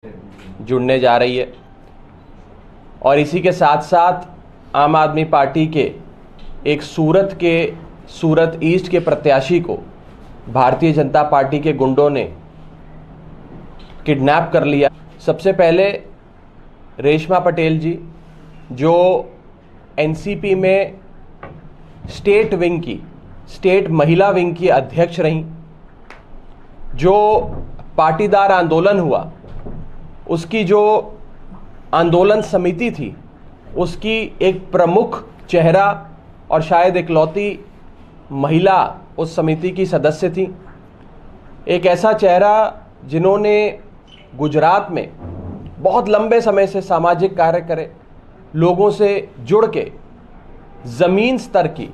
जुड़ने जा रही है और इसी के साथ साथ आम आदमी पार्टी के एक सूरत ईस्ट के प्रत्याशी को भारतीय जनता पार्टी के गुंडों ने किडनैप कर लिया। सबसे पहले रेशमा पटेल जी, जो एनसीपी में स्टेट महिला विंग की अध्यक्ष रहीं, जो पाटीदार आंदोलन हुआ उसकी जो आंदोलन समिति थी उसकी एक प्रमुख चेहरा और शायद इकलौती महिला उस समिति की सदस्य थी। एक ऐसा चेहरा जिन्होंने गुजरात में बहुत लंबे समय से सामाजिक कार्य करे, लोगों से जुड़ के ज़मीन स्तर की,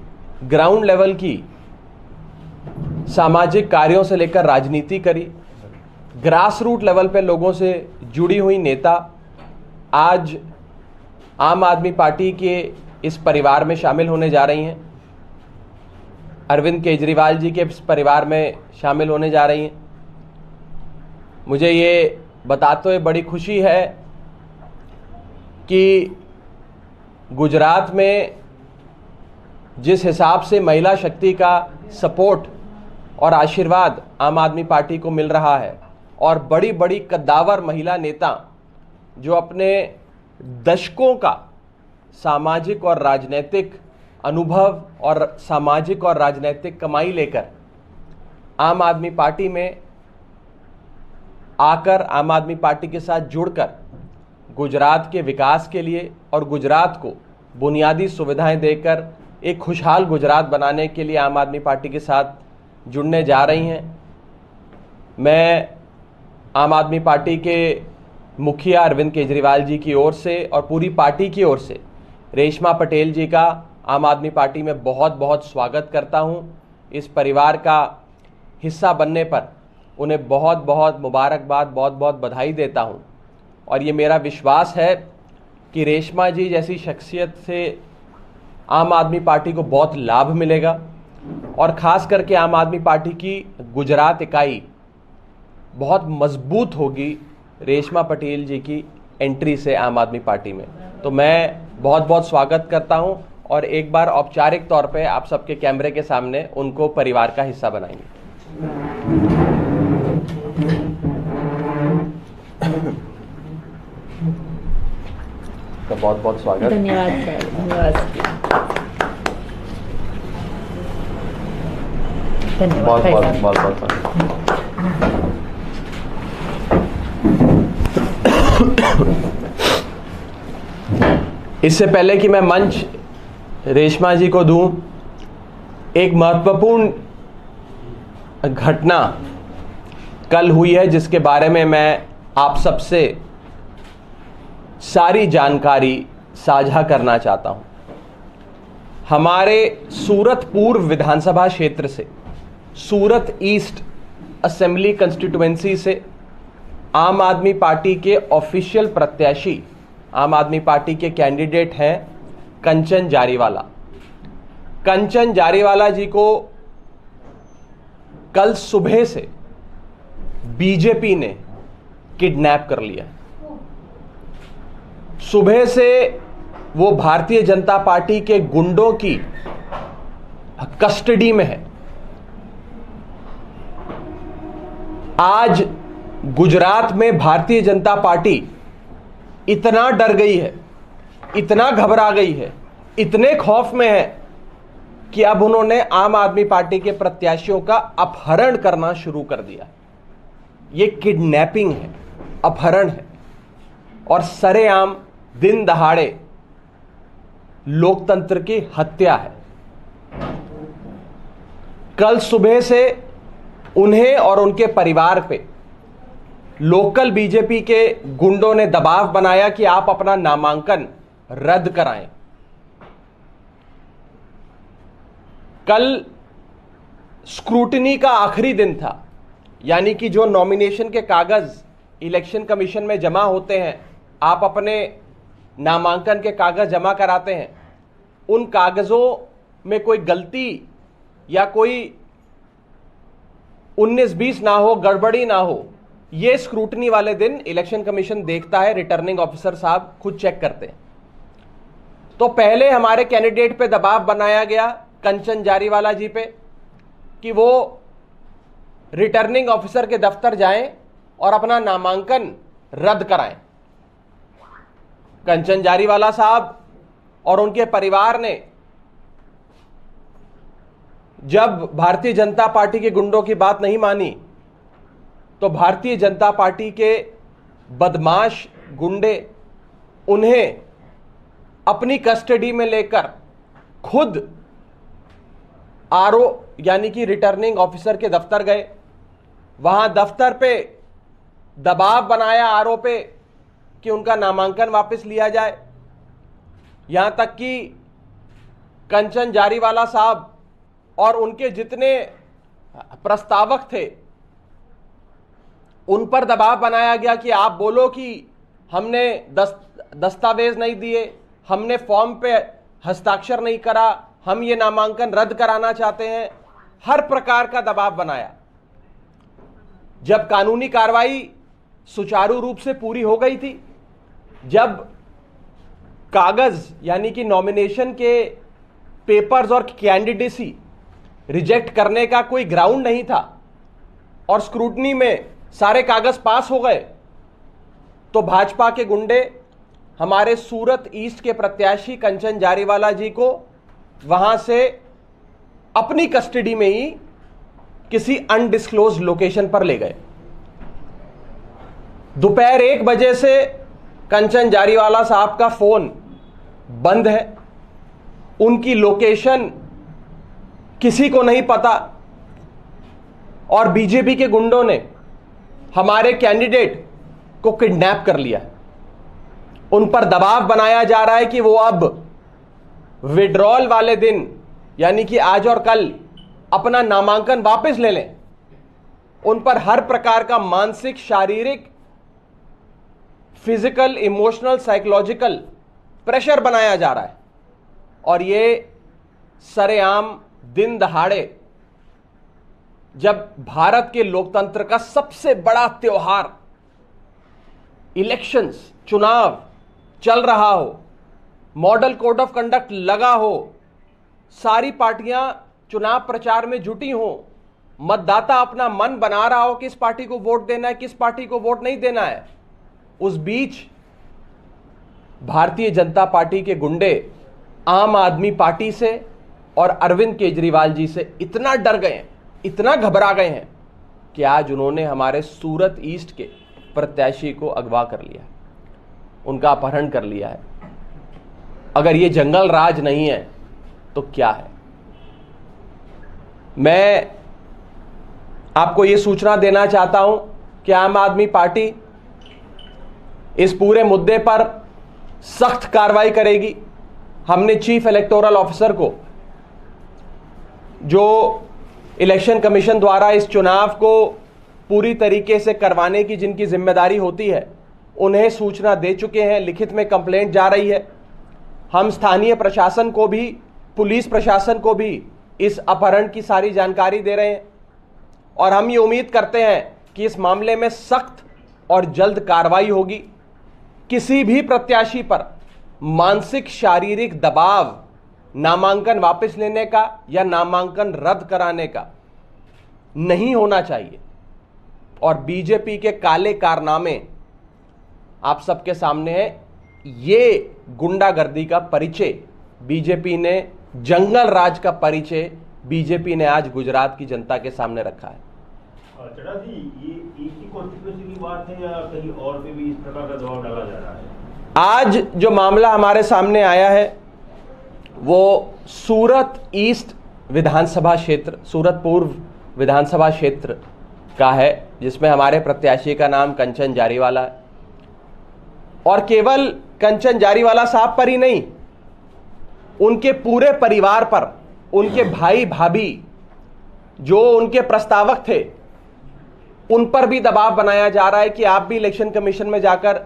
ग्राउंड लेवल की सामाजिक कार्यों से लेकर राजनीति करी, ग्रास रूट लेवल पे लोगों से जुड़ी हुई नेता आज आम आदमी पार्टी के इस परिवार में शामिल होने जा रही हैं, अरविंद केजरीवाल जी के इस परिवार में शामिल होने जा रही हैं। मुझे ये बताते हुए बड़ी खुशी है कि गुजरात में जिस हिसाब से महिला शक्ति का सपोर्ट और आशीर्वाद आम आदमी पार्टी को मिल रहा है और बड़ी बड़ी कद्दावर महिला नेता जो अपने दशकों का सामाजिक और राजनीतिक अनुभव और सामाजिक और राजनीतिक कमाई लेकर आम आदमी पार्टी में आकर आम आदमी पार्टी के साथ जुड़कर गुजरात के विकास के लिए और गुजरात को बुनियादी सुविधाएं देकर एक खुशहाल गुजरात बनाने के लिए आम आदमी पार्टी के साथ जुड़ने जा रही हैं। मैं आम आदमी पार्टी के मुखिया अरविंद केजरीवाल जी की ओर से और पूरी पार्टी की ओर से रेशमा पटेल जी का आम आदमी पार्टी में बहुत बहुत स्वागत करता हूं। इस परिवार का हिस्सा बनने पर उन्हें बहुत बहुत मुबारकबाद, बहुत बहुत बधाई देता हूं और ये मेरा विश्वास है कि रेशमा जी जैसी शख्सियत से आम आदमी पार्टी को बहुत लाभ मिलेगा और ख़ास करके आम आदमी पार्टी की गुजरात इकाई बहुत मजबूत होगी रेशमा पटेल जी की एंट्री से आम आदमी पार्टी में। तो मैं बहुत बहुत स्वागत करता हूं और एक बार औपचारिक तौर पे आप सबके कैमरे के सामने उनको परिवार का हिस्सा बनाएंगे। तो बहुत बहुत स्वागत। धन्यवाद सर, धन्यवाद। बहुत बहुत स्वागत। इससे पहले कि मैं मंच रेशमा जी को दूं, एक महत्वपूर्ण घटना कल हुई है जिसके बारे में मैं आप सबसे सारी जानकारी साझा करना चाहता हूं। हमारे सूरत पूर्व विधानसभा क्षेत्र से, सूरत ईस्ट असेंबली कंस्टिट्यूएंसी से आम आदमी पार्टी के ऑफिशियल प्रत्याशी, आम आदमी पार्टी के कैंडिडेट हैं कंचन जारीवाला। कंचन जारीवाला जी को कल सुबह से बीजेपी ने किडनैप कर लिया। सुबह से वो भारतीय जनता पार्टी के गुंडों की कस्टडी में है। आज गुजरात में भारतीय जनता पार्टी इतना डर गई है, इतना घबरा गई है, इतने खौफ में है कि अब उन्होंने आम आदमी पार्टी के प्रत्याशियों का अपहरण करना शुरू कर दिया। ये किडनैपिंग है, अपहरण है और सरेआम दिन दहाड़े लोकतंत्र की हत्या है। कल सुबह से उन्हें और उनके परिवार पे लोकल बीजेपी के गुंडों ने दबाव बनाया कि आप अपना नामांकन रद्द कराएं। कल स्क्रूटनी का आखिरी दिन था, यानी कि जो नॉमिनेशन के कागज इलेक्शन कमीशन में जमा होते हैं, आप अपने नामांकन के कागज जमा कराते हैं, उन कागजों में कोई गलती या कोई 19-20 ना हो, गड़बड़ी ना हो, ये स्क्रूटनी वाले दिन इलेक्शन कमीशन देखता है, रिटर्निंग ऑफिसर साहब खुद चेक करते हैं। तो पहले हमारे कैंडिडेट पे दबाव बनाया गया कंचन जारीवाला जी पे कि वो रिटर्निंग ऑफिसर के दफ्तर जाएं और अपना नामांकन रद्द कराएं। कंचन जारीवाला साहब और उनके परिवार ने जब भारतीय जनता पार्टी के गुंडों की बात नहीं मानी तो भारतीय जनता पार्टी के बदमाश गुंडे उन्हें अपनी कस्टडी में लेकर खुद आरओ यानी कि रिटर्निंग ऑफिसर के दफ्तर गए। वहां दफ्तर पे दबाव बनाया आरओ पे कि उनका नामांकन वापस लिया जाए। यहां तक कि कंचन जारीवाला साहब और उनके जितने प्रस्तावक थे उन पर दबाव बनाया गया कि आप बोलो कि हमने दस्तावेज नहीं दिए, हमने फॉर्म पे हस्ताक्षर नहीं करा, हम ये नामांकन रद्द कराना चाहते हैं। हर प्रकार का दबाव बनाया। जब कानूनी कार्रवाई सुचारू रूप से पूरी हो गई थी, जब कागज यानी कि नॉमिनेशन के पेपर्स और कैंडिडेसी रिजेक्ट करने का कोई ग्राउंड नहीं था और स्क्रूटनी में सारे कागज पास हो गए, तो भाजपा के गुंडे हमारे सूरत ईस्ट के प्रत्याशी कंचन जारीवाला जी को वहां से अपनी कस्टडी में ही किसी अनडिस्क्लोज लोकेशन पर ले गए। दोपहर 1 बजे से कंचन जारीवाला साहब का फोन बंद है, उनकी लोकेशन किसी को नहीं पता और बीजेपी के गुंडों ने हमारे कैंडिडेट को किडनैप कर लिया। उन पर दबाव बनाया जा रहा है कि वो अब विड्रॉल वाले दिन यानी कि आज और कल अपना नामांकन वापस ले लें। उन पर हर प्रकार का मानसिक, शारीरिक, फिजिकल, इमोशनल, साइकोलॉजिकल प्रेशर बनाया जा रहा है और ये सरेआम दिन दहाड़े जब भारत के लोकतंत्र का सबसे बड़ा त्योहार इलेक्शंस, चुनाव चल रहा हो, मॉडल कोड ऑफ कंडक्ट लगा हो, सारी पार्टियां चुनाव प्रचार में जुटी हो, मतदाता अपना मन बना रहा हो किस पार्टी को वोट देना है, किस पार्टी को वोट नहीं देना है, उस बीच भारतीय जनता पार्टी के गुंडे आम आदमी पार्टी से और अरविंद केजरीवाल जी से इतना डर गए हैं, इतना घबरा गए हैं कि आज उन्होंने हमारे सूरत ईस्ट के प्रत्याशी को अगवा कर लिया, उनका अपहरण कर लिया है। अगर ये जंगल राज नहीं है तो क्या है? मैं आपको ये सूचना देना चाहता हूं कि आम आदमी पार्टी इस पूरे मुद्दे पर सख्त कार्रवाई करेगी। हमने चीफ इलेक्टोरल ऑफिसर को, जो इलेक्शन कमीशन द्वारा इस चुनाव को पूरी तरीके से करवाने की जिनकी जिम्मेदारी होती है, उन्हें सूचना दे चुके हैं। लिखित में कंप्लेंट जा रही है। हम स्थानीय प्रशासन को भी, पुलिस प्रशासन को भी इस अपहरण की सारी जानकारी दे रहे हैं और हम ये उम्मीद करते हैं कि इस मामले में सख्त और जल्द कार्रवाई होगी। किसी भी प्रत्याशी पर मानसिक, शारीरिक दबाव नामांकन वापस लेने का या नामांकन रद्द कराने का नहीं होना चाहिए और बीजेपी के काले कारनामे आप सबके सामने है। ये गुंडागर्दी का परिचय बीजेपी ने, जंगल राज का परिचय बीजेपी ने आज गुजरात की जनता के सामने रखा है। चड़ा जी, ये एक ही कॉन्स्टिट्यूंसी की बात है या कहीं और पे भी इस प्रकार का दबाव डाला जा रहा है? आज जो मामला हमारे सामने आया है वो सूरत ईस्ट विधानसभा क्षेत्र, सूरत पूर्व विधानसभा क्षेत्र का है, जिसमें हमारे प्रत्याशी का नाम कंचन जारीवाला है। और केवल कंचन जारीवाला साहब पर ही नहीं, उनके पूरे परिवार पर, उनके भाई भाभी जो उनके प्रस्तावक थे, उन पर भी दबाव बनाया जा रहा है कि आप भी इलेक्शन कमीशन में जाकर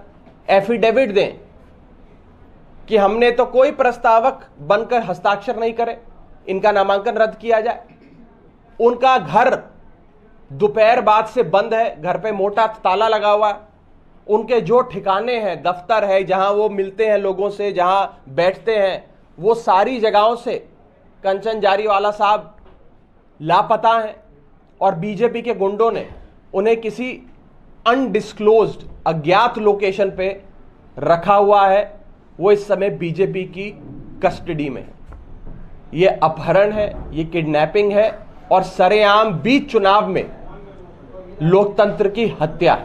एफिडेविट दें कि हमने तो कोई प्रस्तावक बनकर हस्ताक्षर नहीं करे, इनका नामांकन रद्द किया जाए। उनका घर दोपहर बाद से बंद है, घर पे मोटा ताला लगा हुआ है। उनके जो ठिकाने हैं, दफ्तर है, जहां वो मिलते हैं लोगों से, जहां बैठते हैं, वो सारी जगहों से कंचन जारीवाला साहब लापता हैं और बीजेपी के गुंडों ने उन्हें किसी अनडिस्क्लोज्ड अज्ञात लोकेशन पे रखा हुआ है। वो इस समय बीजेपी की कस्टडी में है। ये अपहरण है, ये किडनैपिंग है और सरेआम बीच चुनाव में लोकतंत्र की हत्या।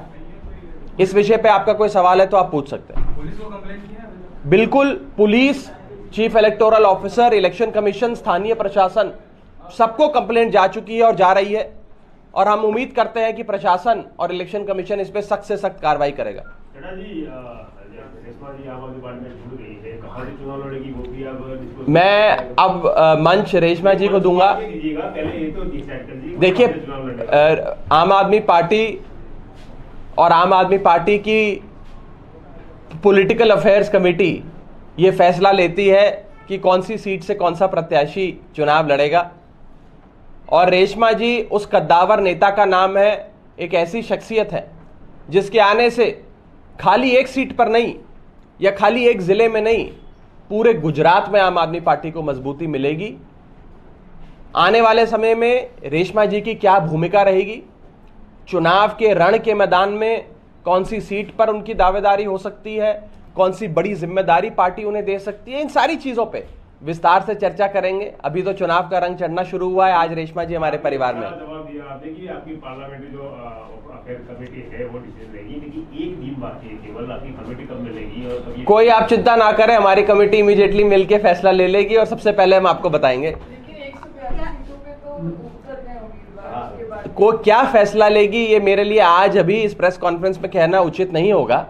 इस विषय पे आपका कोई सवाल है तो आप पूछ सकते हैं। पुलिस को कंप्लेंट किया है? बिल्कुल, police, chief electoral officer, election commission, स्थानीय प्रशासन, सबको कंप्लेंट जा चुकी है और जा रही है और हम उम्मीद करते हैं कि प्रशासन और इलेक्शन कमीशन इस पे सख्त से सख्त कार्रवाई करेगा। रेशमा जी आम आदमी पार्टी में जुड़ गई है, कहाँ से चुनाव लड़ेगी वो भी अब मैं अब मंच रेशमा जी को दूंगा। पहले ये तो डिसाइड कर दीजिए। देखिए, आम आदमी पार्टी और आम आदमी पार्टी की पॉलिटिकल अफेयर्स कमेटी ये फैसला लेती है कि कौन सी सीट से कौन सा प्रत्याशी चुनाव लड़ेगा। और रेशमा जी उस कद्दावर नेता का नाम है, एक ऐसी शख्सियत है जिसके आने से खाली एक सीट पर नहीं या खाली एक जिले में नहीं, पूरे गुजरात में आम आदमी पार्टी को मजबूती मिलेगी। आने वाले समय में रेशमा जी की क्या भूमिका रहेगी, चुनाव के रण के मैदान में कौन सी सीट पर उनकी दावेदारी हो सकती है, कौन सी बड़ी जिम्मेदारी पार्टी उन्हें दे सकती है, इन सारी चीजों पे विस्तार से चर्चा करेंगे। अभी तो चुनाव का रंग चढ़ना शुरू हुआ है। आज रेशमा जी हमारे परिवार में जवाब दिया आपने कि आपकी पार्लियामेंट्री जो अफेयर कमेटी है वो डिसीजन लेगी, लेकिन एक दिन बाकी है केवल, आपकी कमेटी कब मिलेगी? और कोई आप चिंता ना करें, हमारी कमेटी इमीडिएटली मिलकर फैसला ले लेगी और सबसे पहले हम आपको बताएंगे को क्या फैसला लेगी। ये मेरे लिए आज अभी इस प्रेस कॉन्फ्रेंस में कहना उचित नहीं होगा।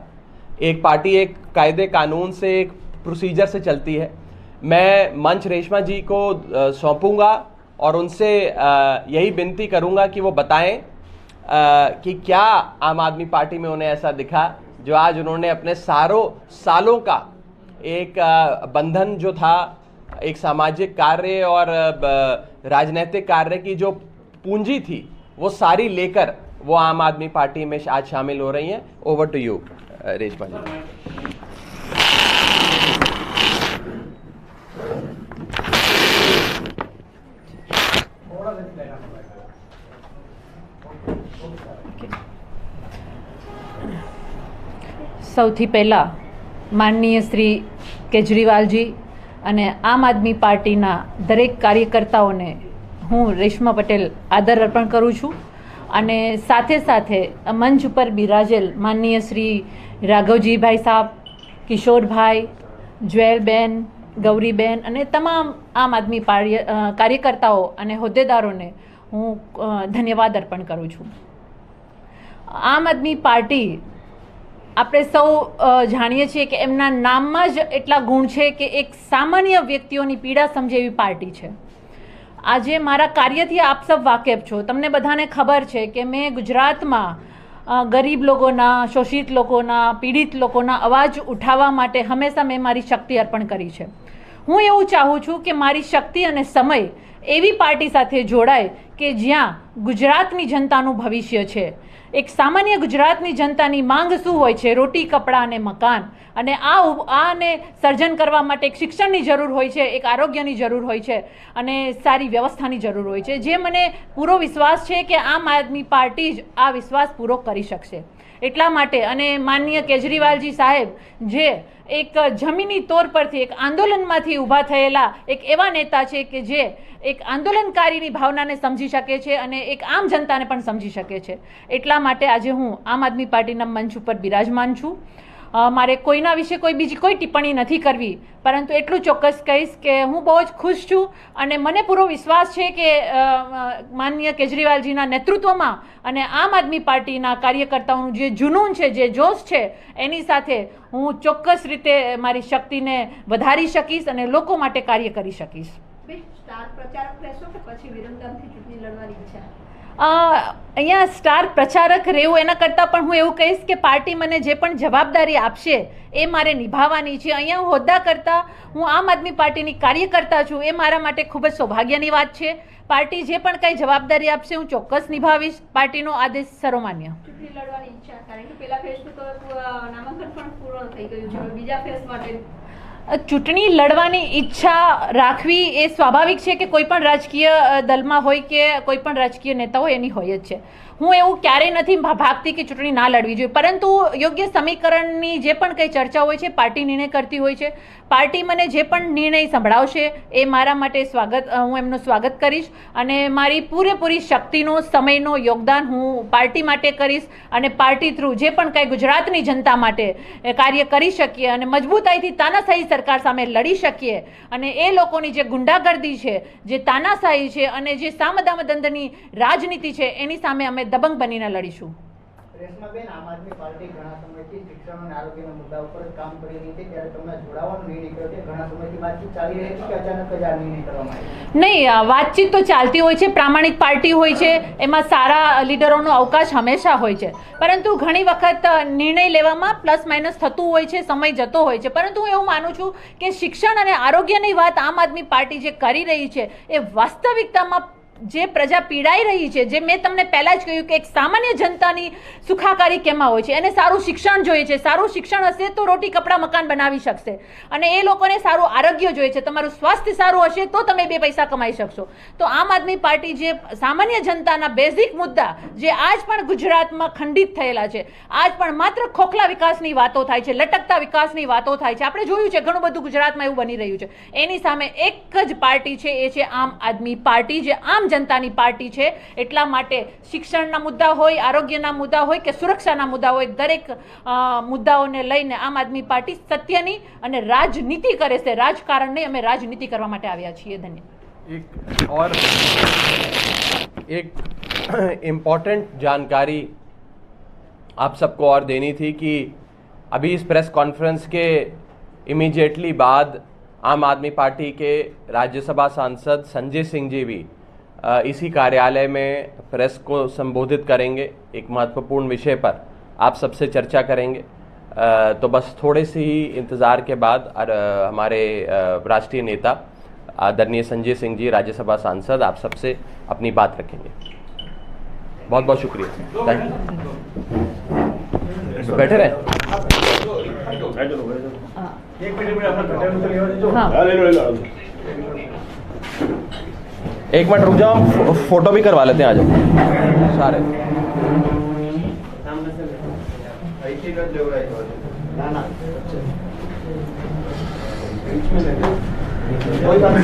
एक पार्टी एक कायदे कानून से, एक प्रोसीजर से चलती है। मैं मंच रेशमा जी को सौंपूंगा और उनसे यही विनती करूंगा कि वो बताएं कि क्या आम आदमी पार्टी में उन्हें ऐसा दिखा जो आज उन्होंने अपने सालों का एक बंधन जो था, एक सामाजिक कार्य और राजनीतिक कार्य की जो पूंजी थी, वो सारी लेकर वो आम आदमी पार्टी में आज शामिल हो रही हैं। ओवर टू यू रेशमा जी। સૌથી પહેલાં માનનીય શ્રી કેજરીવાલજી અને આમ આદમી પાર્ટીના દરેક કાર્યકર્તાઓને હું રેશમા પટેલ આદર અર્પણ કરું છું અને સાથે સાથે મંચ ઉપર બિરાજેલ માનનીય શ્રી રાઘવજીભાઈ સાહેબ, કિશોરભાઈ, જ્વેલબેન, ગૌરીબેન અને તમામ આમ આદમી કાર્યકર્તાઓ અને હોદ્દેદારોને હું ધન્યવાદ અર્પણ કરું છું। આમ આદમી પાર્ટી આપણે સૌ જાણીએ છીએ કે એમના નામમાં જ એટલા ગુણ છે કે એક સામાન્ય વ્યક્તિઓની પીડા સમજે એવી પાર્ટી છે। આજે મારા કાર્યથી આપ સૌ વાકેફ છો, તમને બધાને ખબર છે કે મેં ગુજરાતમાં ગરીબ લોકોના, શોષિત લોકોના, પીડિત લોકોના અવાજ ઉઠાવવા માટે હંમેશા મેં મારી શક્તિ અર્પણ કરી છે। હું એવું ચાહું છું કે મારી શક્તિ અને સમય એવી પાર્ટી સાથે જોડાય કે જ્યાં ગુજરાતની જનતાનું ભવિષ્ય છે। એક સામાન્ય ગુજરાતની જનતાની માંગ શું હોય છે? રોટી, કપડાં અને મકાન। અને આને સર્જન કરવા માટે એક શિક્ષણની જરૂર હોય છે, એક આરોગ્યની જરૂર હોય છે અને સારી વ્યવસ્થાની જરૂર હોય છે, જે મને પૂરો વિશ્વાસ છે કે આમ આદમી પાર્ટી જ આ વિશ્વાસ પૂરો કરી શકશે। એટલા માટે અને માનનીય કેજરીવાલજી સાહેબ જે એક જમીની તોર પરથી એક આંદોલનમાંથી ઊભા થયેલા એક એવા નેતા છે કે જે એક આંદોલનકારીની ભાવનાને સમજી શકે છે અને એક આમ જનતાને પણ સમજી શકે છે। એટલા માટે આજે હું આમ આદમી પાર્ટીના મંચ ઉપર બિરાજમાન છું। મારે કોઈના વિશે કોઈ બીજી કોઈ ટિપ્પણી નથી કરવી, પરંતુ એટલું ચોક્કસ કહીશ કે હું બહુ જ ખુશ છું અને મને પૂરો વિશ્વાસ છે કે માનનીય કેજરીવાલજીના નેતૃત્વમાં અને આમ આદમી પાર્ટીના કાર્યકર્તાઓનું જે જુનૂન છે, જે જોશ છે, એની સાથે હું ચોક્કસ રીતે મારી શક્તિને વધારી શકીશ અને લોકો માટે કાર્ય કરી શકીશ। સ્ટાર પ્રચારક રહેશો કે પછી વિરમગામથી ચૂંટણી લડવાની ઈચ્છા? અહીંયા સ્ટાર પ્રચારક રહેવું એના કરતાં પણ હું એવું કહીશ કે પાર્ટી મને જે પણ જવાબદારી આપશે એ મારે નિભાવવાની છે. અહીંયા હું હોદ્દા કરતાં હું આમ આદમી પાર્ટીની કાર્યકર્તા છું, એ મારા માટે ખૂબ જ સૌભાગ્યની વાત છે. પાર્ટી જે પણ કંઈ જવાબદારી આપશે હું ચોક્કસ નિભાવીશ. પાર્ટીનો આદેશ સર્વમાન્ય. ચૂંટણી લડવાની ઈચ્છા, કારણ કે પહેલા ફેઝનું તો નામાંકન પણ પૂર્ણ થઈ ગયું છે, બીજા ફેઝ માટે ચૂંટણી લડવાની ઈચ્છા રાખવી એ સ્વાભાવિક છે કે કોઈ પણ રાજકીય દલમાં હોય કે કોઈ પણ રાજકીય નેતા હોય એની હોય જ છે. હું એવું ક્યારેય નથી ભાગતી કે ચૂંટણી ના લડવી જોઈએ, પરંતુ યોગ્ય સમીકરણની જે પણ કંઈ ચર્ચા હોય છે પાર્ટી નિર્ણય કરતી હોય છે. પાર્ટી મને જે પણ નિર્ણય સંભળાવશે એ મારા માટે હું એમનું સ્વાગત કરીશ અને મારી પૂરેપૂરી શક્તિનો સમયનો યોગદાન હું પાર્ટી માટે કરીશ અને પાર્ટી થ્રુ જે પણ કંઈ ગુજરાતની જનતા માટે કાર્ય કરી શકીએ અને મજબૂતાઈથી તાનાશાહી સરકાર સામે લડી શકીએ અને એ લોકોની જે ગુંડાગર્દી છે, જે તાનાશાહી છે અને જે સામદામદંડની રાજનીતિ છે એની સામે અમે દબંગ બનીને લડીશું. રેશમાબેન, આમ આદમી પાર્ટી ઘણા સમયથી શિક્ષણ અને આરોગ્યના મુદ્દા ઉપર જ કામ કરી રહી છે, ત્યારે તમે જોડાવાનો નિર્ણય કર્યો છે. ઘણા સમયથી વાતચીત ચાલી રહી હતી કે અચાનક જ આ નિર્ણય કરવામાં આવ્યો? નહીં, વાતચીત તો ચાલતી હોય છે. પ્રામાણિક પાર્ટી હોય છે, એમાં સારા લીડરોનો અવકાશ હંમેશા હોય છે, પરંતુ ઘણી વખત નિર્ણય લેવામાં પ્લસ માઇનસ થતું હોય છે, સમય જતો હોય છે. પરંતુ હું એવું માનું છું કે શિક્ષણ અને આરોગ્યની વાત આમ આદમી પાર્ટી જે કરી રહી છે એ વાસ્તવિકતામાં જે પ્રજા પીડાઈ રહી છે, જે મેં તમને પહેલાં જ કહ્યું કે એક સામાન્ય જનતાની સુખાકારી કેમાં હોય છે, એને સારું શિક્ષણ જોઈએ છે. સારું શિક્ષણ હશે તો રોટી કપડાં મકાન બનાવી શકશે અને એ લોકોને સારું આરોગ્ય જોઈએ છે. તમારું સ્વાસ્થ્ય સારું હશે તો તમે બે પૈસા કમાઈ શકશો. તો આમ આદમી પાર્ટી જે સામાન્ય જનતાના બેઝિક મુદ્દા જે આજ પણ ગુજરાતમાં ખંડિત થયેલા છે, આજ પણ માત્ર ખોખલા વિકાસની વાતો થાય છે, લટકતા વિકાસની વાતો થાય છે, આપણે જોયું છે ઘણું બધું ગુજરાતમાં એવું બની રહ્યું છે. એની સામે એક જ પાર્ટી છે, એ છે આમ આદમી પાર્ટી, જે આમ જનતાની પાર્ટી છે. એટલા માટે શિક્ષણના મુદ્દા હોય, આરોગ્યના મુદ્દા હોય કે સુરક્ષાના મુદ્દા હોય, દરેક મુદ્દાઓને લઈને આમ આદમી પાર્ટી સત્યની અને રાજનીતિ કરે છે, રાજકારણ નહીં. અમે રાજનીતિ કરવા માટે આવ્યા છીએ. धन्यवाद. एक इम्पॉर्टेंट जानकारी आप सबको और देनी थी कि अभी इस प्रेस कॉन्फ्रेंस के इमीडिएटली बाद आम आदमी पार्टी के राज्यसभा सांसद संजय सिंह जी भी इसी कार्यालय में प्रेस को संबोधित करेंगे. एक महत्वपूर्ण विषय पर आप सबसे चर्चा करेंगे. तो बस थोड़े से ही इंतज़ार के बाद हमारे राष्ट्रीय नेता आदरणीय संजय सिंह जी, राज्यसभा सांसद, आप सबसे अपनी बात रखेंगे. बहुत बहुत शुक्रिया. Thank you. बैठे रहे. एक मिनट रुक जाओ, हम फोटो भी करवा लेते हैं. आ जाओ सारे. कोई बात नहीं.